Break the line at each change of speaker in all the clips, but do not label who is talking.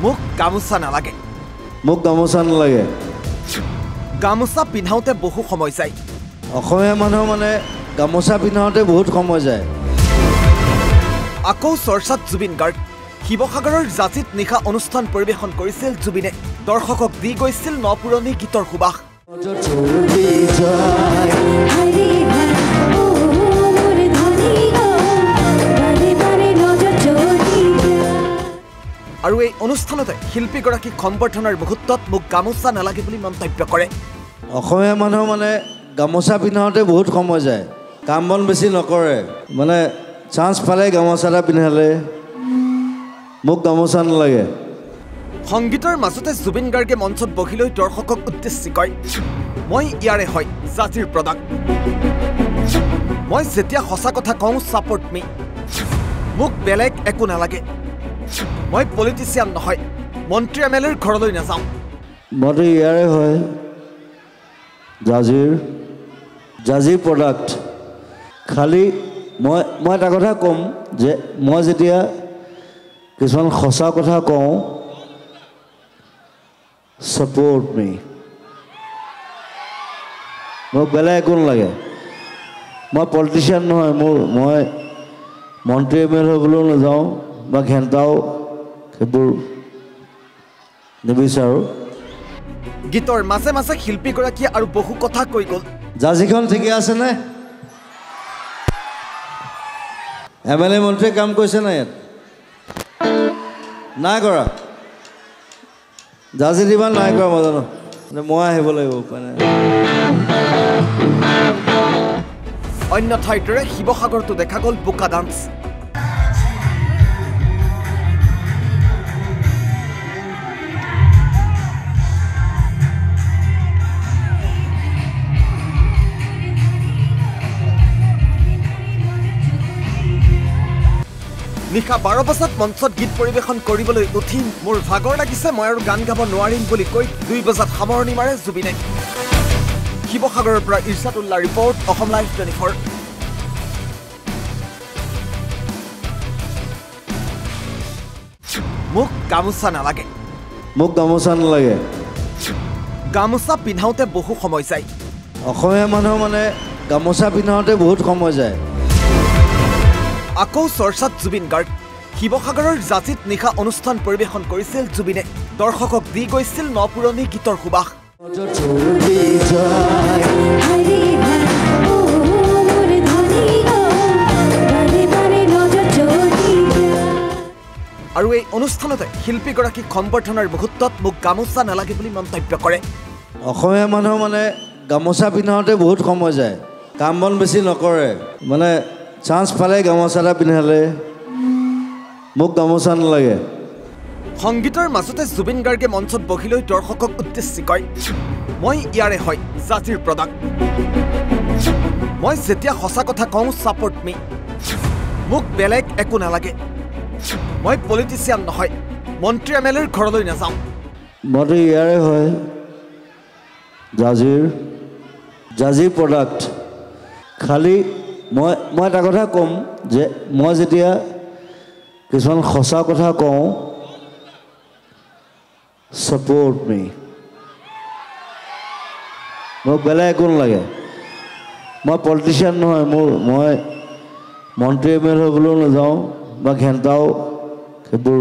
মোক গামোচা নালাগে
মোক গামোচা নালাগে
গামোচা পিন্ধাওতে বহু সময় যায়
অসমীয়া মানুহ মানে গামোচা পিন্ধাওতে বহুত সময় যায়
আকৌ চৰ্চাত জুবিন গাৰ্গ শিৱসাগৰৰ জাজিত নিশা অনুষ্ঠান পৰিৱেশন কৰিছিল জুবিনে দৰ্শকক দি গৈছিল নপুৰণি গীতৰ সুবাস আৰু এই অনুষ্ঠানতে শিল্পীগৰাকীক সম্বৰ্ধনাৰ মুহূৰ্তত মোক গামোচা নালাগে বুলি মন্তব্য কৰে
অসমীয়া মানুহ মানে গামোচা পিন্ধাওতে বহুত সময় যায় কাম বন বেছি নকৰে মানে চান্স পালে গামোচা এটা পিন্ধালে মোক গামোচা নালাগে
সংগীতৰ মাজতে জুবিন গাৰ্গে মঞ্চত বহি লৈ দৰ্শকক উদ্দেশ্যি কয় মই ইয়াৰে হয় জাতিৰ প্ৰডাক্ট মই যেতিয়া সঁচা কথা কওঁ ছাপৰ্ট মি মোক বেলেগ একো নালাগে মই পলিটিচিয়ান নহয় মন্ত্ৰী এমএলএৰ ঘৰলৈ নাযাওঁ
মইতো ইয়াৰে হয় জাজিৰ প্ৰডাক্ট খালি মই এটা কথা ক'ম যে মই যেতিয়া কিছুমান সঁচা কথা কওঁ ছাপৰ্ট মি মোক বেলেগ একো নালাগে মই পলিটিচিয়ান নহয় মই মন্ত্ৰী এমএলএ হ'বলৈও নাযাওঁ বা ঘেণ্টাও সেইবোৰ নিবিচাৰোঁ
গীতৰ মাজে মাজে শিল্পীগৰাকীয়ে আৰু বহু কথা কৈ গ'ল
জাজিখন ঠিকে আছেনে এমএলএ মন্ত্ৰীয়ে কাম কৰিছে নাই ইয়াত নাই কৰা জাজিত ইমান নাই কৰা মই জানো মই আহিব লাগিব উপায় নাই
অন্য ঠাইৰ দৰে শিৱসাগৰতো দেখা গ'ল বোকা ডান্স নিশা 12 বজাত মঞ্চত গীত পৰিৱেশন কৰিবলৈ উঠিম মোৰ ভাগৰ লাগিছে মই আৰু গান গাব নোৱাৰিম বুলি কৈ 2 বজাত সামৰণি মাৰে জুবিনে শিৱসাগৰৰ পৰা ইৰছাদুল্লাহ ৰিপৰ্ট অসম লাইভ 24 মোক গামোচা নালাগে
মোক গামোচা নালাগে
গামোচা পিন্ধাওতে বহু সময় যায়
অসমীয়া মানুহ মানে গামোচা পিন্ধাওতে বহুত সময় যায়
আকৌ চৰ্চাত জুবিন গাৰ্গ শিৱসাগৰৰ জাজিত নিশা অনুষ্ঠান পৰিৱেশন কৰিছিল জুবিনে দৰ্শকক দি গৈছিল নপুৰণি গীতৰ সুবাস আৰু এই অনুষ্ঠানতে শিল্পীগৰাকীক সম্বৰ্ধনাৰ মুহূৰ্তত মোক গামোচা নালাগে বুলি মন্তব্য কৰে
অসমীয়া মানুহ মানে গামোচা পিন্ধাওতে বহুত সময় যায় কাম বন বেছি নকৰে মানে চান্স পালে গামোচা এটা পিন্ধালে মোক গামোচা নালাগে
সংগীতৰ মাজতে জুবিন গাৰ্গে মঞ্চত বহি লৈ দৰ্শকক উদ্দেশ্যি কয় মই ইয়াৰে হয় জাতিৰ প্ৰডাক্ট মই যেতিয়া সঁচা কথা কওঁ ছাপৰ্ট মি মোক বেলেগ একো নালাগে মই পলিটিচিয়ান নহয় মন্ত্ৰী এমএলএৰ ঘৰলৈ নাযাওঁ
মইতো ইয়াৰে হয় জাজিৰ প্ৰডাক্ট খালি মই এটা কথা ক'ম যে মই যেতিয়া কিছুমান সঁচা কথা কওঁ ছাপৰ্ট মি মোক বেলেগ একো নালাগে মই পলিটিচিয়ান নহয় মই মন্ত্ৰী এমএলএ হ'বলৈও নাযাওঁ বা ঘেণ্টাও সেইবোৰ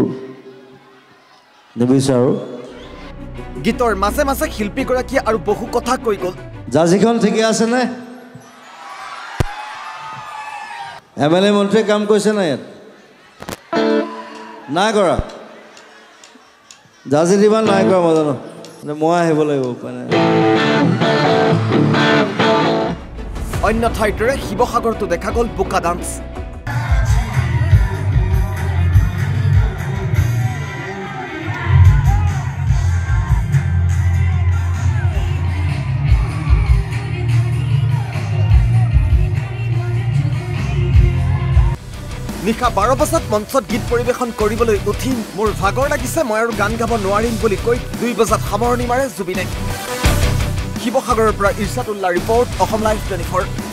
নিবিচাৰোঁ
গীতৰ মাজে মাজে শিল্পীগৰাকীয়ে আৰু বহু কথা কৈ গ'ল
জাজিখন ঠিকে আছেনে এমএলএ মন্ত্ৰীয়ে কাম কৰিছে নাই ইয়াত নাই কৰা জাজিত ইমান নাই কৰা মই জানো মই আহিব লাগিব উপায় নাই
অন্য ঠাইৰ দৰে শিৱসাগৰতো দেখা গ'ল বোকা ডান্স নিশা 12 বজাত মঞ্চত গীত পৰিৱেশন কৰিবলৈ উঠিম মোৰ ভাগৰ লাগিছে মই আৰু গান গাব নোৱাৰিম বুলি কৈ 2 বজাত সামৰণি মাৰে জুবিনে শিৱসাগৰৰ পৰা ইৰছাদুল্লাহ ৰিপৰ্ট অসম লাইভ 24